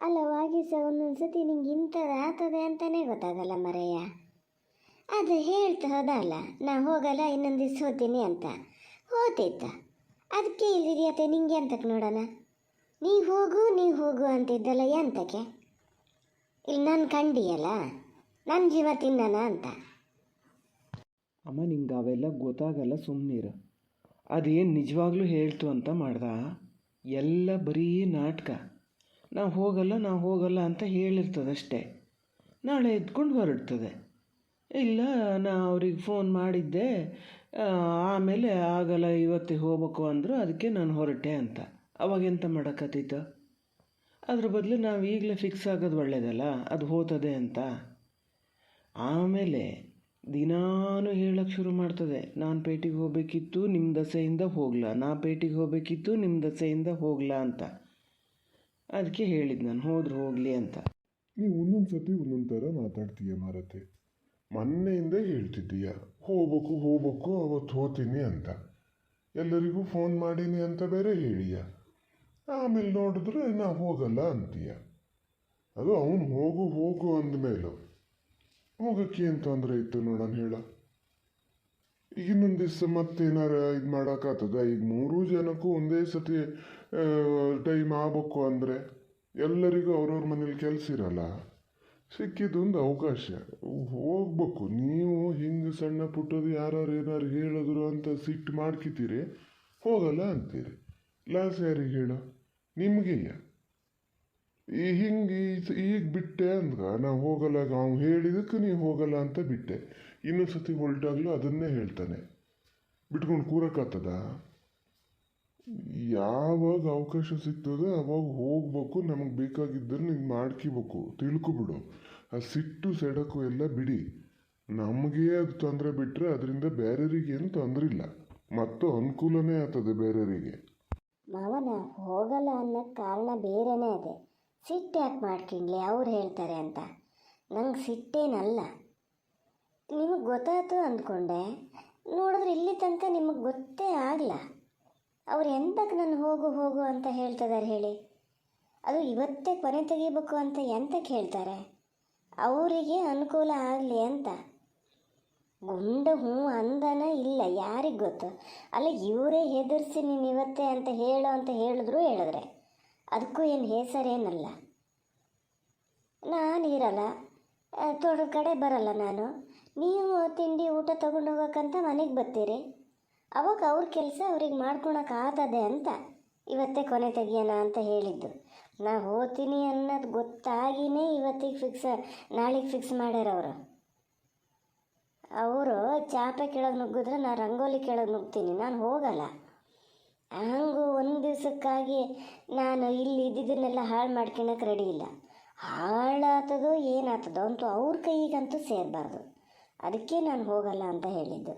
ಅಲ್ಲವಾಗಿ ಸಹ ಒಂದೊಂದು ಸತಿ ನಿಂಗೆ ಇಂಥದ್ದು ಆಗ್ತದೆ ಅಂತಲೇ ಗೊತ್ತಾಗಲ್ಲ ಮರೆಯ. ಅದು ಹೇಳ್ತಾ ಹೋದಲ್ಲ, ನಾ ಹೋಗಲ್ಲ ಇನ್ನೊಂದು ದಿವ್ಸ ಹೋಗ್ತೀನಿ ಅಂತ ಹೋತಿತ್ತ. ಅದಕ್ಕೆ ಇಲ್ಲಿದೆಯತ್ತೆ ನಿಂಗೆ ಎಂತಕ್ಕೆ ನೋಡೋಣ, ನೀ ಹೋಗು ಅಂತಿದ್ದಲ್ಲ ಎಂತಕ್ಕೆ? ಇಲ್ಲಿ ನಾನು ಕಂಡಿಯಲ್ಲ, ನನ್ನ ಜೀವ ತಿನ್ನೋಣ ಅಂತ. ಅಮ್ಮ ನಿಂಗೆ ಅವೆಲ್ಲ ಗೊತ್ತಾಗಲ್ಲ, ಸುಮ್ಮನಿರು. ಅದೇನು ನಿಜವಾಗ್ಲೂ ಹೇಳ್ತು ಅಂತ ಮಾಡ್ದ? ಎಲ್ಲ ಬರೀ ನಾಟಕ. ನಾವು ಹೋಗಲ್ಲ ಅಂತ ಹೇಳಿರ್ತದಷ್ಟೇ. ನಾಳೆ ಎದ್ಕೊಂಡು ಹೊರಡ್ತದೆ. ಇಲ್ಲ ನಾ ಅವ್ರಿಗೆ ಫೋನ್ ಮಾಡಿದ್ದೆ, ಆಮೇಲೆ ಆಗಲ್ಲ ಇವತ್ತೇ ಹೋಗ್ಬೇಕು ಅಂದರು, ಅದಕ್ಕೆ ನಾನು ಹೊರಟೆ ಅಂತ. ಅವಾಗೆಂತ ಮಾಡೋಕ್ಕತ್ತಿತ್ತು? ಅದ್ರ ಬದಲು ನಾವು ಈಗಲೇ ಫಿಕ್ಸ್ ಆಗೋದು ಒಳ್ಳೆಯದಲ್ಲ, ಅದು ಹೋಗ್ತದೆ ಅಂತ. ಆಮೇಲೆ ದಿನಾನು ಹೇಳೋಕ್ಕೆ ಶುರು ಮಾಡ್ತದೆ, ನಾನು ಪೇಟೆಗೆ ಹೋಗಬೇಕಿತ್ತು ನಿಮ್ಮ ದಸೆಯಿಂದ ಹೋಗ್ಲಾ, ನಾ ಪೇಟೆಗೆ ಹೋಗಬೇಕಿತ್ತು ನಿಮ್ಮ ದಸೆಯಿಂದ ಹೋಗ್ಲಾ ಅಂತ. ಅದಕ್ಕೆ ಹೇಳಿದ್ದು ನಾನು, ಹೋದ್ರೆ ಹೋಗಲಿ ಅಂತ. ನೀವು ಒಂದೊಂದು ಸತಿ ಒಂದೊಂದು ಥರ ಮಾತಾಡ್ತೀಯ ಮಾರತೆ. ಮೊನ್ನೆಯಿಂದ ಹೇಳ್ತಿದ್ದೀಯ ಹೋಗ್ಬೇಕು ಅವತ್ತು ಹೋಗ್ತೀನಿ ಅಂತ. ಎಲ್ಲರಿಗೂ ಫೋನ್ ಮಾಡೀನಿ ಅಂತ ಬೇರೆ ಹೇಳಿಯ. ಆಮೇಲೆ ನೋಡಿದ್ರೆ ನಾ ಹೋಗಲ್ಲ ಅಂತೀಯ. ಅದು ಅವನು ಹೋಗು ಅಂದಮೇಲೂ ಹೋಗೋಕ್ಕೆ ಏನು ತೊಂದರೆ ಇತ್ತು ನೋಡೋಣ ಹೇಳ. ಈಗ ಇನ್ನೊಂದು ದಿವಸ ಮತ್ತೇನಾರ ಇದು ಮಾಡೋಕ್ಕಾಗ್ತದ? ಈಗ 3 ಜನಕ್ಕೂ ಒಂದೇ ಸತಿ ಟೈಮ್ ಆಗ್ಬೇಕು ಅಂದರೆ ಎಲ್ಲರಿಗೂ ಅವ್ರವ್ರ ಮನೇಲಿ ಕೆಲಸ ಇರಲ್ಲ. ಸಿಕ್ಕಿದ್ದೊಂದು ಅವಕಾಶ, ಹೋಗ್ಬೇಕು. ನೀವು ಹಿಂಗೆ ಸಣ್ಣ ಪುಟ್ಟದು ಯಾರು ಏನಾರು ಹೇಳಿದ್ರು ಅಂತ ಸಿಟ್ಟು ಮಾಡ್ಕಿತೀರಿ, ಹೋಗಲ್ಲ ಅಂತೀರಿ. ಲಾಸ್ ಯಾರಿಗೆ ಹೇಳೋ? ನಿಮಗೆಯ. ಈಗ ಬಿಟ್ಟೆ ಅಂದ್ಗ ನಾವು ಹೋಗಲ್ಲ, ಅವ್ನು ಹೇಳಿದಕ್ಕೆ ನೀವು ಹೋಗಲ್ಲ ಅಂತ ಬಿಟ್ಟೆ. ಇನ್ನೊಂದು ಸತಿ ಹೊರಟಾಗ್ಲೂ ಅದನ್ನೇ ಹೇಳ್ತಾನೆ. ಬಿಟ್ಕೊಂಡು ಕೂರಕ್ಕಾಗ್ತದ? ಯಾವಾಗ ಅವಕಾಶ ಸಿಗ್ತದೆ ಅವಾಗ ಹೋಗ್ಬೇಕು. ನಮಗೆ ಬೇಕಾಗಿದ್ದನ್ನು ನೀವು ಮಾಡ್ಕೋಬೇಕು, ತಿಳ್ಕೊಬಿಡು. ಆ ಸಿಟ್ಟು ಸೆಡಕು ಎಲ್ಲ ಬಿಡಿ. ನಮಗೆ ಅದು ತೊಂದರೆ ಬಿಟ್ಟರೆ ಅದರಿಂದ ಬೇರೆಯವರಿಗೇನು ತೊಂದರೆ ಇಲ್ಲ, ಮತ್ತು ಅನುಕೂಲನೇ ಆಗ್ತದೆ ಬೇರೆಯವರಿಗೆ. ಮಾವನ ಹೋಗಲ್ಲ ಅನ್ನೋಕ್ಕೆ ಕಾರಣ ಬೇರೆನೇ ಅದೇ. ಸಿಟ್ಟು ಯಾಕೆ ಮಾಡ್ಕೊಂಡ್ಲಿ ಅವ್ರು ಹೇಳ್ತಾರೆ ಅಂತ? ನಂಗೆ ಸಿಟ್ಟೇನಲ್ಲ, ನಿಮಗೆ ಗೊತ್ತಾಯ್ತು ಅಂದ್ಕೊಂಡೆ. ನೋಡಿದ್ರೆ ಇಲ್ಲಿ ತನಕ ನಿಮಗೆ ಗೊತ್ತೇ ಆಗಲ್ಲ. ಅವ್ರು ಎಂತಕ್ಕೆ ನಾನು ಹೋಗು ಅಂತ ಹೇಳ್ತಿದ್ದಾರೆ ಹೇಳಿ? ಅದು ಇವತ್ತೇ ಕೊನೆ ತೆಗಿಬೇಕು ಅಂತ ಎಂತಕ್ಕೆ ಹೇಳ್ತಾರೆ? ಅವರಿಗೆ ಅನುಕೂಲ ಆಗಲಿ ಅಂತ. ಗುಂಡು ಅಂದನ ಇಲ್ಲ, ಯಾರಿಗೆ ಗೊತ್ತು? ಅಲ್ಲ, ಇವರೇ ಹೆದರ್ಸಿ ನೀನು ಇವತ್ತೇ ಅಂತ ಹೇಳಿದ್ರೆ ಅದಕ್ಕೂ ಏನು ಹೆಸರೇನಲ್ಲ. ನಾನಿರಲ್ಲ, ತೋಟದ ಕಡೆ ಬರಲ್ಲ ನಾನು. ನೀವು ತಿಂಡಿ ಊಟ ತೊಗೊಂಡು ಹೋಗೋಕ್ಕಂತ ಮನೆಗೆ ಬರ್ತೀರಿ. ಅವಾಗ ಅವ್ರ ಕೆಲಸ ಅವ್ರಿಗೆ ಮಾಡ್ಕೊಳಕ್ಕಾಗ್ತದೆ ಅಂತ ಇವತ್ತೇ ಕೊನೆ ತೆಗಿಯೋಣ ಅಂತ ಹೇಳಿದ್ದು. ನಾ ಹೋಗ್ತೀನಿ ಅನ್ನೋದು ಗೊತ್ತಾಗಿಯೇ ನಾಳೆಗೆ ಫಿಕ್ಸ್ ಮಾಡ್ಯಾರವರು. ಅವರು ಚಾಪೆ ಕೆಳಗೆ ನುಗ್ಗಿದ್ರೆ ನಾ ರಂಗೋಲಿ ಕೆಳಗೆ ನುಗ್ತೀನಿ, ನಾನು ಹೋಗಲ್ಲ. ಹಂಗೂ ಒಂದು ದಿವಸಕ್ಕಾಗಿ ನಾನು ಇಲ್ಲಿ ಇದ್ದಿದ್ದನ್ನೆಲ್ಲ ಹಾಳು ಮಾಡ್ಕೊಳಕ್ಕೆ ರೆಡಿ ಇಲ್ಲ. ಹಾಳಾಗ್ತದೋ ಏನಾಗ್ತದೋ ಅಂತೂ ಅವ್ರ ಕೈಗಂತೂ ಸೇರಬಾರ್ದು. ಅದಕ್ಕೆ ನಾನು ಹೋಗಲ್ಲ ಅಂತ ಹೇಳಿದ್ದು.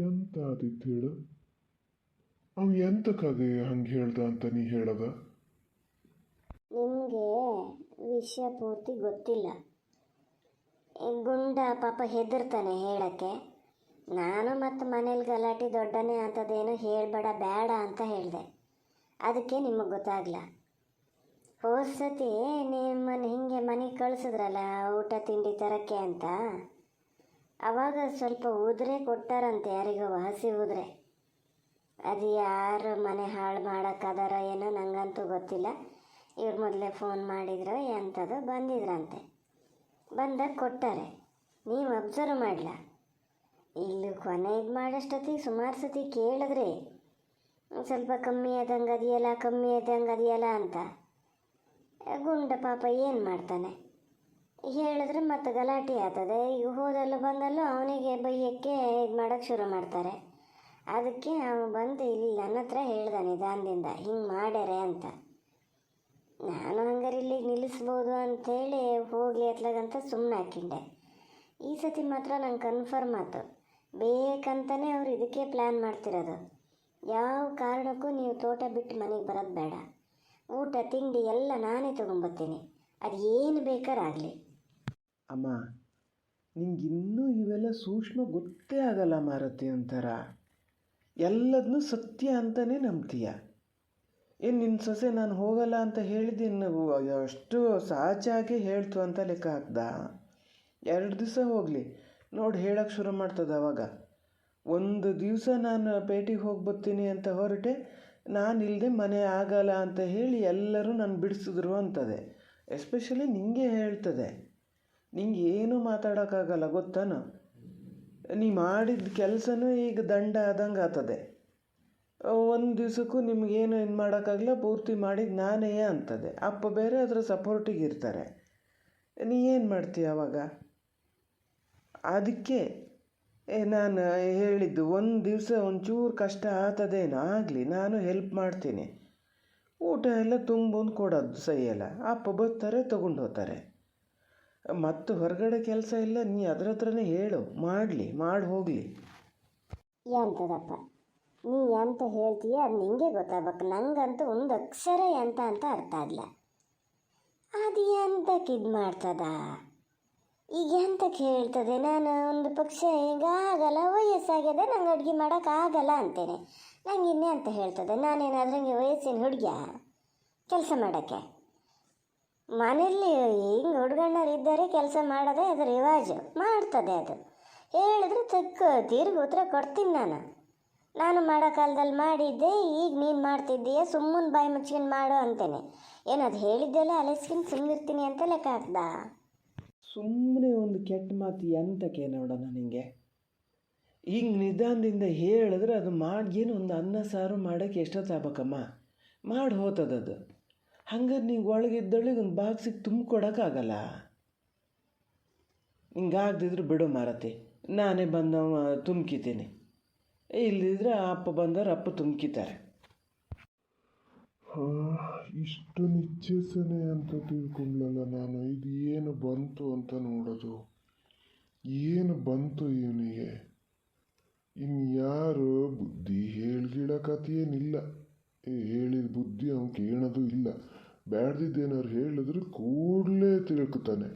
ಎಂತ ಆದಿತ್ತು ಹೇಳು? ಅವ್ ಎಂತಕ್ಕಾಗೆ ಹಂಗೆ ಹೇಳ್ದ ಅಂತ ನೀ ಹೇಳದ? ನಿಮಗೆ ವಿಷಯ ಪೂರ್ತಿ ಗೊತ್ತಿಲ್ಲ. ಗುಂಡ ಪಾಪ ಹೆದರ್ತಾನೆ ಹೇಳೋಕ್ಕೆ. ನಾನು ಮತ್ತು ಮನೇಲಿ ಗಲಾಟೆ ದೊಡ್ಡನೇ ಅಂಥದ್ದೇನೋ ಬೇಡ ಅಂತ ಹೇಳಿದೆ. ಅದಕ್ಕೆ ನಿಮಗೆ ಗೊತ್ತಾಗಲ್ಲ. ಹೋದ ಸತಿ ನಿಮ್ಮನ್ನು ಹಿಂಗೆ ಮನೆಗೆ ಕಳಿಸಿದ್ರಲ್ಲ ಊಟ ತಿಂಡಿ ತರಕ್ಕೆ ಅಂತ, ಆವಾಗ ಸ್ವಲ್ಪ ಉದುರೆ ಕೊಟ್ಟಾರಂತೆ, ಯಾರಿಗೋ ಹಸಿ ಉದುರೆ. ಅದು ಯಾರು ಮನೆ ಹಾಳು ಮಾಡೋಕ್ಕದಾರ ಏನೋ ನನಗಂತೂ ಗೊತ್ತಿಲ್ಲ. ಇವ್ರು ಮೊದಲೇ ಫೋನ್ ಮಾಡಿದ್ರು ಎಂಥದ್ದು ಬಂದಿದ್ರಂತೆ. ಬಂದಾಗ ಕೊಟ್ಟಾರೆ. ನೀವು ಅಬ್ಸರ್ವ್ ಮಾಡಲ? ಇಲ್ಲಿ ಕೊನೆ ಇದು ಮಾಡೋಷ್ಟೊತ್ತಿಗೆ ಸುಮಾರು ಸತಿ ಕೇಳಿದ್ರಿ, ಸ್ವಲ್ಪ ಕಮ್ಮಿ ಆದಂಗೆ ಅದೆಯಲ್ಲ ಅಂತ. ಗುಂಡ ಪಾಪ ಏನು ಮಾಡ್ತಾನೆ? ಹೇಳಿದ್ರೆ ಮತ್ತೆ ಗಲಾಟೆ ಆಗ್ತದೆ. ಈಗ ಹೋದಲ್ಲೂ ಬಂದಲ್ಲೂ ಅವನಿಗೆ ಬೈಯೋಕ್ಕೆ ಇದು ಮಾಡೋಕ್ಕೆ ಶುರು ಮಾಡ್ತಾರೆ. ಅದಕ್ಕೆ ಅವನು ಬಂದು ಇಲ್ಲಿ ನನ್ನ ಹತ್ರ ಹೇಳ್ದ ನಿಧಾನದಿಂದ, ಹಿಂಗೆ ಮಾಡ್ಯಾರೆ ಅಂತ. ನಾನು ಹಂಗಾರೆ ಇಲ್ಲಿಗೆ ನಿಲ್ಲಿಸ್ಬೋದು ಅಂಥೇಳಿ ಹೋಗಲಿ ಅತ್ಲಾಗಂತ ಸುಮ್ಮನೆ ಹಾಕಿಂಡೆ. ಈ ಸತಿ ಮಾತ್ರ ನಂಗೆ ಕನ್ಫರ್ಮ್ ಆಯ್ತು, ಬೇಕಂತಲೇ ಅವ್ರು ಇದಕ್ಕೆ ಪ್ಲ್ಯಾನ್ ಮಾಡ್ತಿರೋದು. ಯಾವ ಕಾರಣಕ್ಕೂ ನೀವು ತೋಟ ಬಿಟ್ಟು ಮನೆಗೆ ಬರೋದು ಬೇಡ. ಊಟ ತಿಂಡಿ ಎಲ್ಲ ನಾನೇ ತೊಗೊಂಬರ್ತೀನಿ, ಅದು ಏನು ಬೇಕಾರಾಗಲಿ. ಅಮ್ಮ, ನಿಂಗಿನ್ನೂ ಇವೆಲ್ಲ ಸೂಕ್ಷ್ಮ ಗೊತ್ತೇ ಆಗಲ್ಲ ಮಾರತಿ. ಒಂಥರ ಎಲ್ಲದನ್ನೂ ಸತ್ಯ ಅಂತಲೇ ನಂಬ್ತೀಯ. ಏನು ನಿನ್ನ ಸೊಸೆ ನಾನು ಹೋಗಲ್ಲ ಅಂತ ಹೇಳಿದ್ದೀನಿ, ಅಷ್ಟು ಸಹಜಾಗಿ ಹೇಳ್ತು ಅಂತ ಲೆಕ್ಕ ಹಾಕ್ದ. 2 ದಿವಸ ಹೋಗಲಿ ನೋಡಿ ಹೇಳೋಕ್ಕೆ ಶುರು ಮಾಡ್ತದೆ. ಅವಾಗ ಒಂದು ದಿವಸ ನಾನು ಪೇಟೆಗೆ ಹೋಗಿ ಬರ್ತೀನಿ ಅಂತ ಹೊರಟೆ, ನಾನು ಇಲ್ಲದೆ ಮನೆ ಆಗಲ್ಲ ಅಂತ ಹೇಳಿ ಎಲ್ಲರೂ ನನ್ನ ಬಿಡಿಸಿದ್ರು ಅಂತದೆ. ಎಸ್ಪೆಷಲಿ ನಿಂಗೆ ಹೇಳ್ತದೆ. ನಿಂಗೆ ಏನೂ ಮಾತಾಡೋಕ್ಕಾಗಲ್ಲ ಗೊತ್ತಾನು. ನೀ ಮಾಡಿದ ಕೆಲಸನೂ ಈಗ ದಂಡ ಆದಂಗೆ ಆಗ್ತದೆ. ಒಂದು ದಿವಸಕ್ಕೂ ನಿಮಗೇನು ಇದು ಮಾಡೋಕ್ಕಾಗಲ್ಲ, ಪೂರ್ತಿ ಮಾಡಿದ್ದು ನಾನೇ ಅಂತದೆ. ಅಪ್ಪ ಬೇರೆ ಅದರ ಸಪೋರ್ಟಿಗೆ ಇರ್ತಾರೆ. ನೀ ಏನು ಮಾಡ್ತೀಯ ಅವಾಗ? ಅದಕ್ಕೆ ನಾನು ಹೇಳಿದ್ದು, ಒಂದು ದಿವಸ ಒಂಚೂರು ಕಷ್ಟ ಆಗ್ತದೇನೋ ಆಗಲಿ, ನಾನು ಹೆಲ್ಪ್ ಮಾಡ್ತೀನಿ. ಊಟ ಎಲ್ಲ ತುಂಬೊಂದು ಕೊಡೋದು ಸಹಿಯಲ್ಲ. ಅಪ್ಪ ಬರ್ತಾರೆ ತೊಗೊಂಡು ಹೋಗ್ತಾರೆ. ಮತ್ತು ಹೊರಗಡೆ ಕೆಲಸ ಇಲ್ಲ, ನೀ ಅದ್ರ ಹತ್ರನೇ ಹೇಳು, ಮಾಡಿ ಹೋಗಲಿ. ಎಂಥದಪ್ಪ ನೀ ಎಂತ ಹೇಳ್ತೀಯ ಅದು ನಿಂಗೆ ಗೊತ್ತಾಗಬೇಕು. ನಂಗಂತೂ ಒಂದು ಅಕ್ಷರ ಎಂತ ಅಂತ ಅರ್ಥ ಆಗಲ್ಲ. ಅದು ಎಂತಕ್ಕೆ ಇದು ಮಾಡ್ತದ? ಈಗ ಎಂತಕ್ಕೆ ಹೇಳ್ತದೆ? ನಾನು ಒಂದು ಪಕ್ಷ ಈಗ ಆಗಲ್ಲ, ವಯಸ್ಸಾಗಿದೆ, ನಂಗೆ ಅಡುಗೆ ಮಾಡೋಕ್ಕಾಗಲ್ಲ ಅಂತೇನೆ. ನಂಗೆ ಇನ್ನೇ ಅಂತ ಹೇಳ್ತದೆ? ನಾನೇನಾದ್ರೂ ಹಂಗೆ ವಯಸ್ಸಿನ ಹುಡುಗಿಯ ಕೆಲಸ ಮಾಡೋಕ್ಕೆ? ಮನೆಯಲ್ಲಿ ಹಿಂಗೆ ಹುಡುಗಣ್ಣರು ಇದ್ದರೆ ಕೆಲಸ ಮಾಡೋದೇ ಅದು ರಿವಾಜು, ಮಾಡ್ತದೆ ಅದು. ಹೇಳಿದ್ರೆ ತಿರುಗಿ ಉತ್ತರ ಕೊಡ್ತೀನಿ ನಾನು ಮಾಡೋ ಕಾಲದಲ್ಲಿ ಮಾಡಿದ್ದೆ, ಈಗ ನೀನು ಮಾಡ್ತಿದ್ದೀಯ, ಸುಮ್ಮನೆ ಬಾಯಿ ಮುಚ್ಕೊಂಡು ಮಾಡು ಅಂತೇನೆ. ಏನದು ಹೇಳಿದ್ದೆಲ್ಲ ಅಲಸ್ಕೊಂಡು ಸುಮ್ಮನಿರ್ತೀನಿ ಅಂತ ಲೆಕ್ಕ ಹಾಕ್ದ? ಸುಮ್ಮನೆ ಒಂದು ಕೆಟ್ಟ ಮಾತು ಎಂತಕ್ಕೆ ನೋಡೋಣ ನಿನಗೆ? ಈಗ ನಿಧಾನದಿಂದ ಹೇಳಿದ್ರೆ ಅದು ಏನು ಒಂದು ಅನ್ನ ಸಾರು ಮಾಡೋಕ್ಕೆ ಎಷ್ಟೊತ್ತಾಗಬೇಕಮ್ಮ? ಮಾಡಿ ಹೋತದದು. ಹಂಗಾರೆ ನೀವು ಒಳಗಿದ್ದೊಳಗೆ ಒಂದು ಬಾಕ್ಸಿಗೆ ತುಂಬಿಕೊಡೋಕ್ಕಾಗಲ್ಲ. ಹಿಂಗಾಗ್ದಿದ್ರು ಬಿಡು ಮಾರತಿ, ನಾನೇ ಬಂದು ತುಂಬ್ಕಿತೀನಿ. ಇಲ್ಲದಿದ್ರೆ ಅಪ್ಪ ಬಂದವ್ರು ಅಪ್ಪ ತುಂಬ್ಕಿತಾರೆ. ಇಷ್ಟು ನಿಶ್ಚೇಸನೆ ಅಂತ ತಿಳ್ಕೊಂಡ್ಲಲ್ಲ ನಾನು. ಇದು ಏನು ಬಂತು ಅಂತ ನೋಡೋದು, ಏನು ಬಂತು ಇವನಿಗೆ? ಇನ್ಯಾರು ಬುದ್ಧಿ ಹೇಳ್ಗಿಡಕತ್ತೇನಿಲ್ಲ. ಹೇಳಿದ ಬುದ್ಧಿ ಅವ್ನು ಕೇಳೋದು ಇಲ್ಲ. ಬ್ಯಾಡ್ದಿದ್ದೇನಾರು ಹೇಳಿದ್ರೆ ಕೂಡಲೇ ತಿಳ್ಕೊತಾನೆ.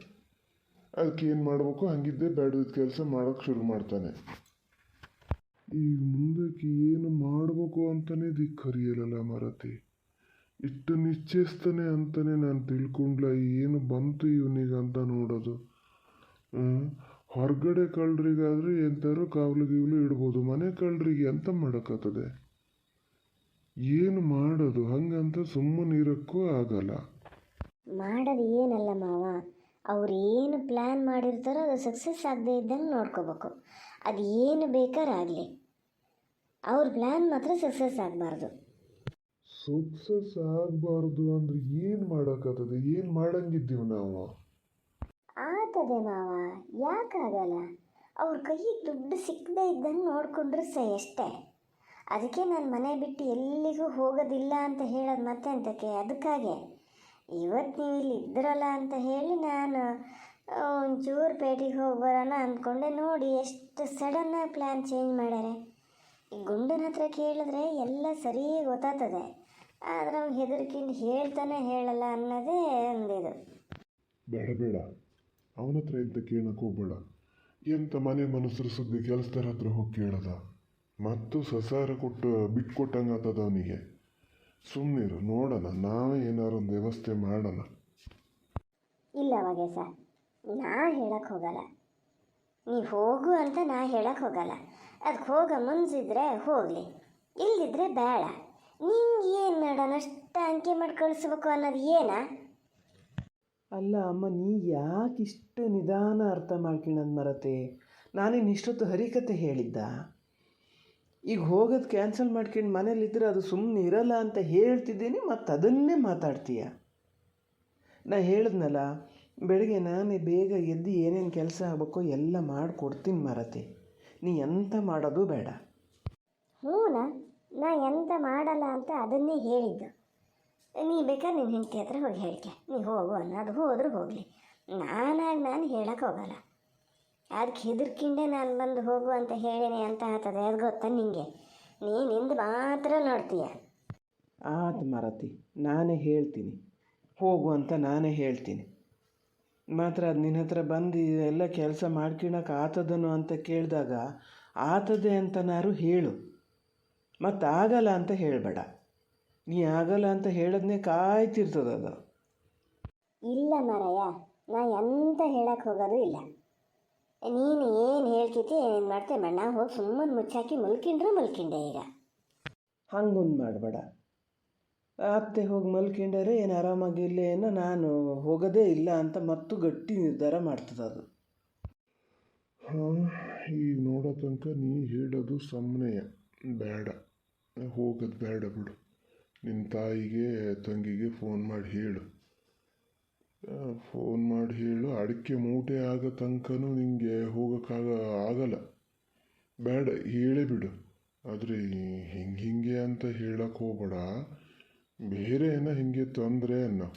ಅದಕ್ಕೆ ಏನು ಮಾಡಬೇಕು, ಹಂಗಿದ್ದೇ ಬ್ಯಾಡ್ದಿದ್ದ ಕೆಲಸ ಮಾಡೋಕ್ಕೆ ಶುರು ಮಾಡ್ತಾನೆ. ಈಗ ಮುಂದಕ್ಕೆ ಏನು ಮಾಡಬೇಕು ಅಂತಲೇ ದಿಕ್ಕರಿಯಲ್ಲ ಮಾರತಿ. ಇಷ್ಟು ನಿಶ್ಚಯಿಸ್ತಾನೆ ಅಂತಲೇ ನಾನು ತಿಳ್ಕೊಂಡ್ಲ. ಏನು ಬಂತು ಇವನಿಗೆ ಅಂತ ನೋಡೋದು. ಹೊರಗಡೆ ಕಳ್ಳರಿಗಾದರೆ ಎಂಥಾರು ಕಾವಲು ಗೀವಲು ಇಡ್ಬೋದು, ಮನೆ ಕಳ್ಳರಿಗೆ ಎಂತ ಮಾಡೋಕ್ಕಾಗ್ತದೆ? ಏನು ಮಾಡೋದು? ಹಂಗಂತ ಸುಮ್ಮನೆ ಇರೋಕ್ಕೂ ಆಗಲ್ಲ. ಮಾಡೋದು ಏನಲ್ಲ ಮಾವ, ಅವ್ರು ಏನು ಪ್ಲ್ಯಾನ್ ಮಾಡಿರ್ತಾರೋ ಅದು ಸಕ್ಸಸ್ ಆಗದೆ ಇದ್ದಂಗೆ ನೋಡ್ಕೋಬೇಕು. ಅದು ಏನು ಬೇಕಾರಾಗಲಿ, ಅವ್ರ ಪ್ಲ್ಯಾನ್ ಮಾತ್ರ ಸಕ್ಸಸ್ ಆಗಬಾರ್ದು. ಸಕ್ಸಸ್ ಆಗಬಾರ್ದು ಅಂದರೆ ಏನು ಮಾಡೋಕ್ಕಾಗ್ತದೆ? ಏನು ಮಾಡಂಗಿದ್ದೀವಿ ನಾವು? ಆಗ್ತದೆ ಮಾವ, ಯಾಕಾಗಲ್ಲ? ಅವ್ರ ಕೈಗೆ ದುಡ್ಡು ಸಿಕ್ಕದೇ ಇದ್ದಂಗೆ ನೋಡಿಕೊಂಡ್ರೆ ಅಷ್ಟೇ. ಅದಕ್ಕೆ ನಾನು ಮನೆ ಬಿಟ್ಟು ಎಲ್ಲಿಗೂ ಹೋಗೋದಿಲ್ಲ ಅಂತ ಹೇಳೋದು ಮತ್ತೆ ಅಂತಕ್ಕೆ. ಅದಕ್ಕಾಗೆ ಇವತ್ತು ನೀವು ಇಲ್ಲಿ ಇದ್ರಲ್ಲ ಅಂತ ಹೇಳಿ ನಾನು ಒಂಚೂರು ಪೇಟೆಗೆ ಹೋಗಿ ಬರೋಣ ಅಂದ್ಕೊಂಡೆ. ನೋಡಿ ಎಷ್ಟು ಸಡನ್ನಾಗಿ ಪ್ಲ್ಯಾನ್ ಚೇಂಜ್ ಮಾಡ್ಯಾರೆ. ಈ ಗುಂಡನ ಹತ್ರ ಕೇಳಿದ್ರೆ ಎಲ್ಲ ಸರಿ ಗೊತ್ತಾಗ್ತದೆ, ಆದರೆ ಅವ್ನು ಹೆದರ್ಕೊಂಡು ಹೇಳ್ತಾನೆ ಹೇಳಲ್ಲ ಅನ್ನೋದೇ ಒಂದಿದು. ಬೇಡ, ಅವನ ಹತ್ರ ಎಂತ ಕೇಳಕ್ಕೆ ಹೋಗ್ಬೇಡ. ಎಂತ ಮನೆ ಮನಸ್ಸರು ಸುದ್ದಿ ಕೆಲಸದರ ಹತ್ರ ಹೋಗಿ ಕೇಳದ? ಮತ್ತು ಸಸಾರ ಕೊಟ್ಟು ಬಿಟ್ಕೊಟ್ಟಂಗೆ ಆಗ್ತದ ಅವನಿಗೆ. ಸುಮ್ಮನಿರು, ನೋಡೋಣ, ನಾವೇ ಏನಾರು ಒಂದು ವ್ಯವಸ್ಥೆ ಮಾಡೋಣ. ಇಲ್ಲ ವಾಗೇಶ, ನಾ ಹೇಳಕ್ಕೆ ಹೋಗಲ್ಲ. ನೀವು ಹೋಗು ಅಂತ ನಾ ಹೇಳಕ್ಕೆ ಹೋಗಲ್ಲ. ಅದಕ್ಕೆ ಹೋಗೋ ಮುನ್ಸಿದ್ರೆ ಹೋಗಲಿ, ಇಲ್ಲದಿದ್ರೆ ಬೇಡ. ನಿಂಗೆ ಏನು ಮಾಡೋಣ, ಅಷ್ಟು ಅಂಕೆ ಮಾಡಿ ಕಳಿಸ್ಬೇಕು ಅನ್ನೋದು ಏನಾ? ಅಲ್ಲ ಅಮ್ಮ, ನೀ ಯಾಕೆ ಇಷ್ಟು ನಿಧಾನ ಅರ್ಥ ಮಾಡ್ಕೊಳ್ಳೋದು ಮರತೆ? ನಾನೇನು ಇಷ್ಟೊತ್ತು ಹರಿಕತೆ ಹೇಳಿದ್ದ? ಈಗ ಹೋಗೋದು ಕ್ಯಾನ್ಸಲ್ ಮಾಡ್ಕೊಂಡು ಮನೇಲಿದ್ದರೆ ಅದು ಸುಮ್ಮನೆ ಇರಲ್ಲ ಅಂತ ಹೇಳ್ತಿದ್ದೀನಿ, ಮತ್ತು ಅದನ್ನೇ ಮಾತಾಡ್ತೀಯ. ನಾ ಹೇಳಿದ್ನಲ್ಲ, ಬೆಳಗ್ಗೆ ನಾನೇ ಬೇಗ ಎದ್ದು ಏನೇನು ಕೆಲಸ ಆಗಬೇಕೋ ಎಲ್ಲ ಮಾಡಿಕೊಡ್ತೀನಿ ಮರತೆ. ನೀ ಎಂತ ಮಾಡೋದು ಬೇಡ. ಹ್ಞೂನಾ, ನಾ ಎಂತ ಮಾಡಲ್ಲ ಅಂತ ಅದನ್ನೇ ಹೇಳಿದ್ದು. ನೀ ಬೇಕಾದ್ರೆ ನಿನ್ನ ಹೆಂಡತಿ ಹತ್ರ ಹೋಗಿ ಹೇಳ್ಕೆ, ನೀ ಹೋಗು ಅನ್ನೋದು ಹೋದ್ರೆ ಹೋಗಲಿ. ನಾನು ಹೇಳಕ್ಕೆ ಹೋಗಲ್ಲ. ಅದಕ್ಕೆ ಹೆದರ್ಕಿಂಡೆ ನಾನು ಬಂದು ಹೋಗು ಅಂತ ಹೇಳೀನಿ ಅಂತ ಆಗ್ತದೆ. ಅದು ಗೊತ್ತಾ ನಿಂಗೆ? ನಿಂದು ಮಾತ್ರ ನೋಡ್ತೀಯ. ಆತು ಮರತಿ, ನಾನೇ ಹೇಳ್ತೀನಿ, ಹೋಗು ಅಂತ ನಾನೇ ಹೇಳ್ತೀನಿ. ಮಾತ್ರ ಅದು ನಿನ್ನ ಹತ್ರ ಬಂದು ಎಲ್ಲ ಕೆಲಸ ಮಾಡ್ಕೊಳಕ್ಕೆ ಆತದನು ಅಂತ ಕೇಳಿದಾಗ ಆತದೆ ಅಂತನಾರು ಹೇಳು, ಮತ್ತು ಆಗಲ್ಲ ಅಂತ ಹೇಳಬೇಡ. ನೀ ಆಗಲ್ಲ ಅಂತ ಹೇಳೋದನ್ನೇ ಕಾಯ್ತಿರ್ತದ ಅದು. ಇಲ್ಲ ಮಾರಾಯ, ನಾ ಎಂತ ಹೇಳಕ್ಕೆ ಹೋಗೋದು ಇಲ್ಲ. ನೀನು ಏನು ಹೇಳ್ತಿದ್ದೆ ಏನು ಮಾಡ್ತೇವೆ ಮಾಡ, ನಾ ಹೋಗಿ ಸುಮ್ಮನೆ ಮುಚ್ಚಾಕಿ ಮಲ್ಕಿಂಡೆ ಈಗ. ಹಂಗೊಂದು ಮಾಡಬೇಡ. ಅತ್ತೆ ಹೋಗಿ ಮಲ್ಕೊಂಡರೆ ಏನು ಆರಾಮಾಗಿಲ್ಲ ಏನೋ, ನಾನು ಹೋಗೋದೇ ಇಲ್ಲ ಅಂತ ಮತ್ತು ಗಟ್ಟಿ ನಿರ್ಧಾರ ಮಾಡ್ತದೆ ಅದು. ಹಾಂ, ಈಗ ನೋಡೋ ತನಕ ನೀ ಹೇಳೋದು ಸುಮ್ಮನೆಯ ಬೇಡ, ಹೋಗೋದು ಬೇಡ ಬಿಡು. ನಿನ್ನ ತಾಯಿಗೆ ತಂಗಿಗೆ ಫೋನ್ ಮಾಡಿ ಹೇಳು. ಅಡಿಕೆ ಮೂಟೆ ಆಗೋ ತನಕನೂ ನಿಂಗೆ ಆಗಲ್ಲ. ಬೇಡ, ಹೇಳೇ ಬಿಡು. ಆದರೆ ಹಿಂಗೆ ಅಂತ ಹೇಳಕ್ಕೆ ಹೋಗ್ಬೇಡ. ಬೇರೆ ಏನೋ ಹಿಂಗೆ ತೊಂದರೆ ಅನ್ನೋ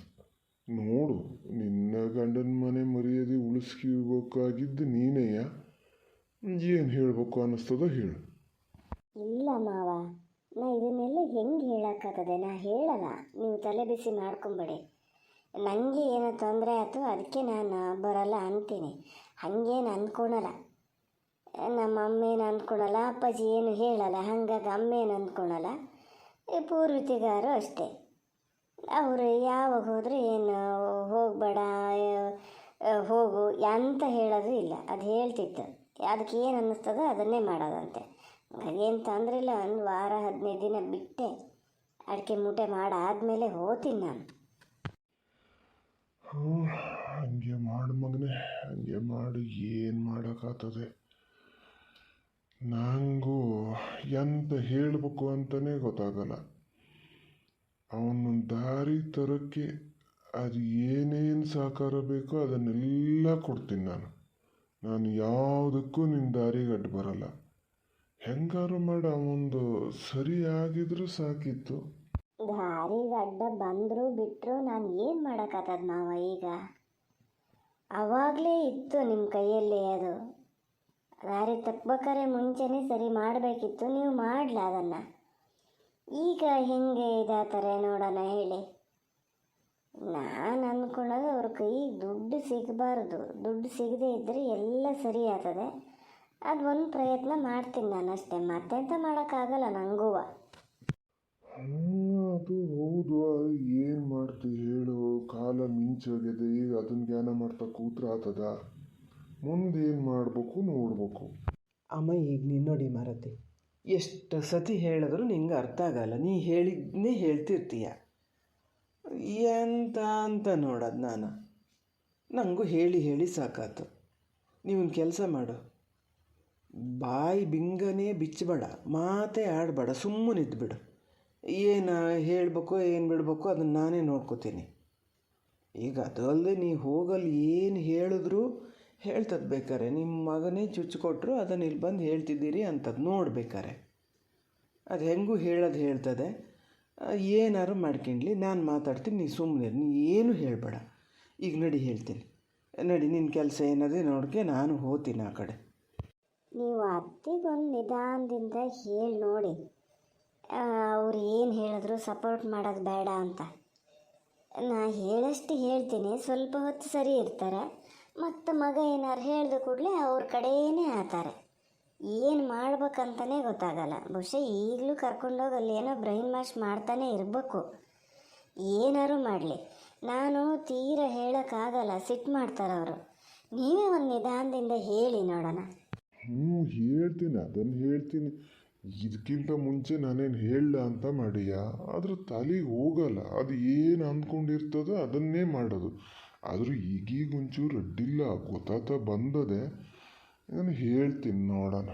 ನೋಡು. ನಿನ್ನ ಗಂಡನ ಮನೆ ಮರ್ಯಾದೆ ಉಳಿಸ್ಕೋಬೇಕಾಗಿದ್ದು ನೀನೇಯ. ಏನು ಹೇಳಬೇಕು ಅನ್ನಿಸ್ತದೋ ಹೇಳು. ಇಲ್ಲ ಮಾವ, ನಾ ಇದನ್ನೆಲ್ಲ ಹೆಂಗೆ ಹೇಳೋಕ್ಕಾಗದೆ, ನಾ ಹೇಳಲ್ಲ. ನೀವು ತಲೆ ಬಿಸಿ ಮಾಡ್ಕೊಂಬೇಡಿ. ನನಗೆ ಏನೋ ತೊಂದರೆ ಆಯಿತು ಅದಕ್ಕೆ ನಾನು ಬರಲ್ಲ ಅಂತೀನಿ. ಹಾಗೇನು ಅಂದ್ಕೊಳಲ್ಲ. ನಮ್ಮ ಅಮ್ಮೇನು ಅಂದ್ಕೊಳಲ್ಲ, ಅಪ್ಪಾಜಿ ಏನು ಹೇಳಲ್ಲ. ಹಾಗಾಗಿ ಅಮ್ಮೇನು ಅಂದ್ಕೊಳಲ್ಲ. ಪೂರ್ವಿತಿಗಾರು ಅಷ್ಟೇ, ಅವರು ಯಾವಾಗ ಹೋದರೆ ಏನು ಹೋಗಬೇಡ ಹೋಗು ಅಂತ ಹೇಳೋದು ಇಲ್ಲ. ಅದು ಹೇಳ್ತಿತ್ತು, ಅದಕ್ಕೆ ಏನು ಅನ್ನಿಸ್ತದೋ ಅದನ್ನೇ ಮಾಡೋದಂತೆ. ಏನು ತೊಂದರೆ ಇಲ್ಲ. 1 ವಾರ 15 ದಿನ ಬಿಟ್ಟೆ ಅಡಿಕೆ ಮೂಟೆ ಮಾಡಾದ್ಮೇಲೆ ಹೋಗ್ತೀನಿ ನಾನು. ಹಂಗೆ ಮಾಡು ಮಗನೇ, ಹಂಗೆ ಮಾಡಿ. ಏನು ಮಾಡೋಕ್ಕಾಗ್ತದೆ? ನನಗೂ ಎಂತ ಹೇಳಬೇಕು ಅಂತಲೇ ಗೊತ್ತಾಗಲ್ಲ. ಅವನೊಂದು ದಾರಿ ತರೋಕ್ಕೆ ಅದು ಏನೇನು ಸಹಕಾರ ಬೇಕೋ ಅದನ್ನೆಲ್ಲ ಕೊಡ್ತೀನಿ ನಾನು ಯಾವುದಕ್ಕೂ ನಿನ್ನ ದಾರಿಗೆ ಅಡ್ಡ ಬರಲ್ಲ. ಹೆಂಗಾರು ಮಾಡಿ ಅವನೊಂದು ಸರಿ ಆಗಿದ್ರೂ ಸಾಕಿತ್ತು. ದಾರಿಗೆ ಅಡ್ಡ ಬಂದರೂ ಬಿಟ್ಟರು ನಾನು ಏನು ಮಾಡೋಕ್ಕಾಗದ ಮಾವ. ಈಗ ಆವಾಗಲೇ ಇತ್ತು ನಿಮ್ಮ ಕೈಯಲ್ಲಿ ಅದು. ದಾರಿ ತಪ್ಪಬೇಕಾರೆ ಮುಂಚೆನೇ ಸರಿ ಮಾಡಬೇಕಿತ್ತು, ನೀವು ಮಾಡಲ ಅದನ್ನು. ಈಗ ಹೆಂಗೆ ಇದಾತಾರೆ ನೋಡೋಣ ಹೇಳಿ. ನಾನು ಅಂದ್ಕೊಳ್ಳೋದು ಅವ್ರ ಕೈಗೆ ದುಡ್ಡು ಸಿಗಬಾರ್ದು. ದುಡ್ಡು ಸಿಗದೇ ಇದ್ದರೆ ಎಲ್ಲ ಸರಿ ಆಗ್ತದೆ. ಅದು ಒಂದು ಪ್ರಯತ್ನ ಮಾಡ್ತೀನಿ ನಾನು ಅಷ್ಟೇ, ಮತ್ತೆಂತ ಮಾಡೋಕ್ಕಾಗಲ್ಲ ನನಗೂ. ಅದು ಹೌದು. ಏನು ಮಾಡ್ತೀವಿ ಹೇಳು? ಕಾಲ ಮಿಂಚೋಗಿದೆ. ಈಗ ಅದನ್ನ ಜ್ಞಾನ ಮಾಡ್ತಾ ಕೂತ್ರೆ ಆತದ? ಮುಂದೇನು ಮಾಡಬೇಕು ನೋಡ್ಬೇಕು. ಅಮ್ಮ, ಈಗ ನೀನು ನೋಡಿ ಮಾರತಿ, ಎಷ್ಟು ಸತಿ ಹೇಳಿದ್ರು ನಿಂಗೆ ಅರ್ಥ ಆಗಲ್ಲ. ನೀ ಹೇಳಿದ್ನೇ ಹೇಳ್ತಿರ್ತೀಯ. ಎಂತ ಅಂತ ನೋಡೋದು ನಾನು. ನನಗೂ ಹೇಳಿ ಸಾಕಾತು. ನೀವೊಂದು ಕೆಲಸ ಮಾಡು, ಬಾಯಿ ಬಿಂಗನೇ ಬಿಚ್ಚಬೇಡ, ಮಾತೇ ಆಡಬೇಡ, ಸುಮ್ಮನಿದ್ಬಿಡು. ಏನು ಹೇಳಬೇಕು ಏನು ಬಿಡಬೇಕು ಅದನ್ನು ನಾನೇ ನೋಡ್ಕೋತೀನಿ. ಈಗ ಅದಲ್ಲದೆ ನೀ ಹೋಗಲ್ಲಿ ಏನು ಹೇಳಿದ್ರು ಹೇಳ್ತದೆ. ಬೇಕಾರೆ ನಿಮ್ಮ ಮಗನೇ ಚುಚ್ಚಿಕೊಟ್ರು ಅದನ್ನು ಇಲ್ಲಿ ಬಂದು ಹೇಳ್ತಿದ್ದೀರಿ ಅಂತದ್ದು ನೋಡ್ಬೇಕಾರೆ ಅದು ಹೆಂಗೂ ಹೇಳೋದು ಹೇಳ್ತದೆ. ಏನಾರು ಮಾಡ್ಕೊಂಡ್ಲಿ, ನಾನು ಮಾತಾಡ್ತೀನಿ, ನೀ ಸುಮ್ಮನೆ, ನೀ ಏನು ಹೇಳಬೇಡ. ಈಗ ನಡಿ ಹೇಳ್ತೀನಿ, ನಡಿ, ನಿನ್ನ ಕೆಲಸ ಏನದೇ ನೋಡ್ಕೆ ನಾನು ಹೋಗ್ತೀನಿ ಆ ಕಡೆ. ನೀವು ಅತ್ತಿಗೊಂದು ನಿಧಾನದಿಂದ ಹೇಳಿ ನೋಡಿ, ಅವ್ರು ಏನು ಹೇಳಿದ್ರು ಸಪೋರ್ಟ್ ಮಾಡೋದು ಬೇಡ ಅಂತ. ನಾ ಹೇಳಷ್ಟು ಹೇಳ್ತೀನಿ, ಸ್ವಲ್ಪ ಹೊತ್ತು ಸರಿ ಇರ್ತಾರೆ. ಮತ್ತು ಮಗ ಏನಾರು ಹೇಳಿದ ಕೂಡಲೇ ಅವ್ರ ಕಡೆಯೇ ಆತಾರೆ. ಏನು ಮಾಡ್ಬೇಕಂತಲೇ ಗೊತ್ತಾಗಲ್ಲ. ಬಹುಶಃ ಈಗಲೂ ಕರ್ಕೊಂಡೋಗಿ ಅಲ್ಲಿ ಏನೋ ಬ್ರೈನ್ ವಾಶ್ ಮಾಡ್ತಾನೆ ಇರಬೇಕು. ಏನಾರು ಮಾಡಲಿ, ನಾನು ತೀರ ಹೇಳೋಕ್ಕಾಗಲ್ಲ, ಸಿಟ್ಟು ಮಾಡ್ತಾರೆ ಅವರು. ನೀವೇ ಒಂದು ನಿಧಾನದಿಂದ ಹೇಳಿ ನೋಡೋಣ. ಹೇಳ್ತೀನಿ, ಅದನ್ನು ಹೇಳ್ತೀನಿ. ಇದಕ್ಕಿಂತ ಮುಂಚೆ ನಾನೇನು ಹೇಳಲ್ಲ ಅಂತ ಮಾಡಿಯ, ಆದ್ರೆ ತಲೆಗೆ ಹೋಗಲ್ಲ. ಅದು ಏನು ಅಂದ್ಕೊಂಡಿರ್ತದೋ ಅದನ್ನೇ ಮಾಡೋದು. ಆದರೂ ಈಗೀಗ ಒಂಚೂರು ಅಡ್ಡಿಲ್ಲ, ಗೊತ್ತಾತ ಬಂದದೆ. ನಾನು ಹೇಳ್ತೀನಿ ನೋಡೋಣ.